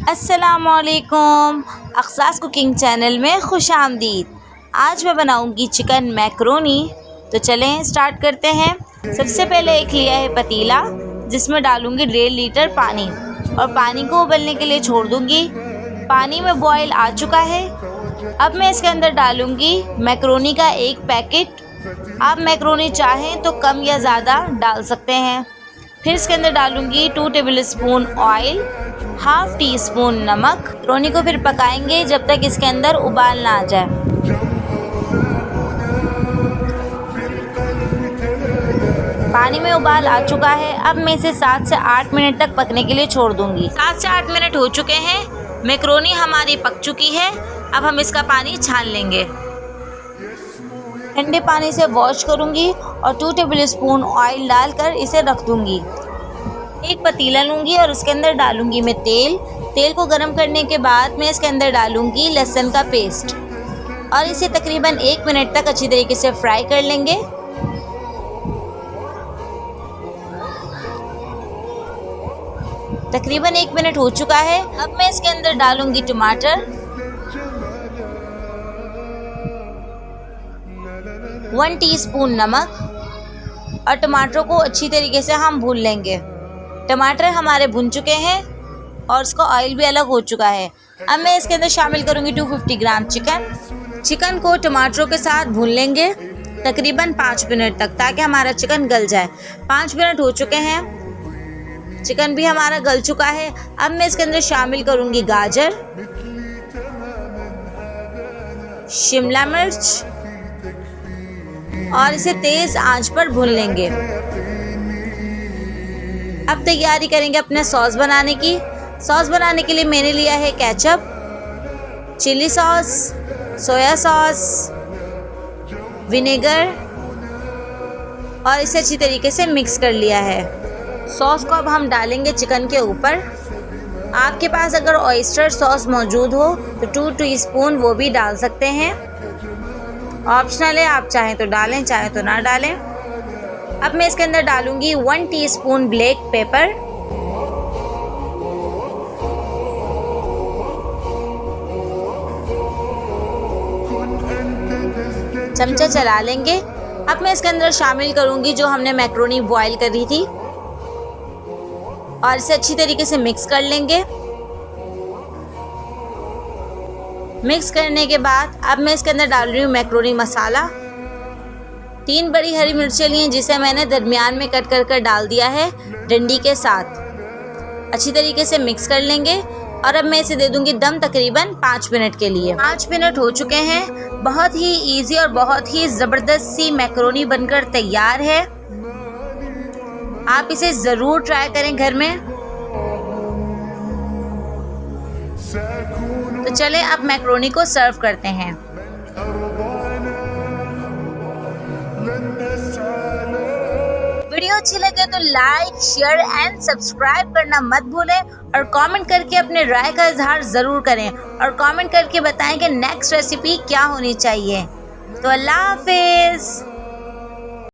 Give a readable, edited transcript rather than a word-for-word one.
अस्सलामुअलैकुम, अक्सास cooking channel में खुश आमदीद। आज मैं बनाऊंगी चिकन मैक्रोनी। तो चलें स्टार्ट करते हैं। सबसे पहले एक लिया है पतीला, जिसमें डालूंगी 1.5 लीटर पानी और पानी को उबलने के लिए छोड़ दूंगी। पानी में बॉयल आ चुका है। अब मैं इसके अंदर डालूंगी मैक्रोनी का 1 पैकेट। आप मैक्रोनी चाहें तो कम या ज़्यादा डाल सकते हैं। फिर इसके अंदर डालूंगी 2 टेबलस्पून ऑयल, 1/2 टीस्पून नमक। मैक्रोनी को फिर पकाएंगे जब तक इसके अंदर उबाल ना आ जाए। पानी में उबाल आ चुका है। अब मैं इसे 7 से 8 मिनट तक पकने के लिए छोड़ दूंगी। 7 से 8 मिनट हो चुके हैं। मैक्रोनी हमारी पक चुकी है। अब हम इसका पानी छान लेंगे। ठंडे पानी से वॉश करूंगी और 2 टेबलस्पून ऑयल डालकर इसे रख दूंगी। एक पतीला लूंगी और उसके अंदर डालूंगी मैं तेल को गर्म करने के बाद मैं इसके अंदर डालूंगी लहसुन का पेस्ट और इसे तकरीबन 1 मिनट तक अच्छी तरीके से फ्राई कर लेंगे। तकरीबन 1 मिनट हो चुका है। अब मैं इसके अंदर डालूंगी टमाटर, 1 टीस्पून नमक और टमाटर को अच्छी तरीके से हम भून लेंगे। टमाटर हमारे भुन चुके हैं और उसका ऑयल भी अलग हो चुका है। अब मैं इसके अंदर शामिल करूंगी 250 ग्राम चिकन को टमाटरों के साथ भून लेंगे तकरीबन 5 मिनट तक, ताकि हमारा चिकन गल जाए। 5 मिनट हो चुके हैं। चिकन भी हमारा गल चुका है। अब मैं इसके अंदर शामिल करूंगी गाजर, शिमला मिर्च और इसे तेज आंच पर भून लेंगे। अब तैयारी करेंगे अपने सॉस बनाने की। सॉस बनाने के लिए मैंने लिया है ketchup, chilli sauce, soya sauce, vinegar और इसे अच्छी तरीके से मिक्स कर लिया है। सॉस को अब हम डालेंगे चिकन के ऊपर। आपके पास अगर ऑयस्टर सॉस मौजूद हो तो 2 टीस्पून वो भी डाल सकते हैं। ऑप्शनल है, आप चाहें तो डालें, चाहें तो ना डालें। अब मैं इसके अंदर डालूंगी 1 टीस्पून ब्लैक पेपर, चमचा चला लेंगे। अब मैं इसके अंदर शामिल करूंगी जो हमने मैक्रोनी बॉईल करी थी और इसे अच्छी तरीके से मिक्स कर लेंगे। मिक्स करने के बाद अब मैं इसके अंदर डाल रही हूँ मैक्रोनी मसाला। 3 बड़ी हरी मिर्चें ली हैं, जिसे मैंने दरमियान में कट कर डाल दिया है डंडी के साथ। अच्छी तरीके से मिक्स कर लेंगे और अब मैं इसे दे दूंगी दम तकरीबन 5 मिनट के लिए। 5 मिनट हो चुके हैं। बहुत ही इजी और बहुत ही ज़बरदस्त सी मैक्रोनी बनकर तैयार है। आप इसे ज़रूर ट्राई करें घर में। तो चलें अब मैक्रोनी को सर्व करते हैं। वीडियो अच्छी लगे तो लाइक, शेयर एंड सब्सक्राइब करना मत भूलें और कमेंट करके अपने राय का इजहार ज़रूर करें और कमेंट करके बताएं कि नेक्स्ट रेसिपी क्या होनी चाहिए। तो अल्लाह हाफिज़।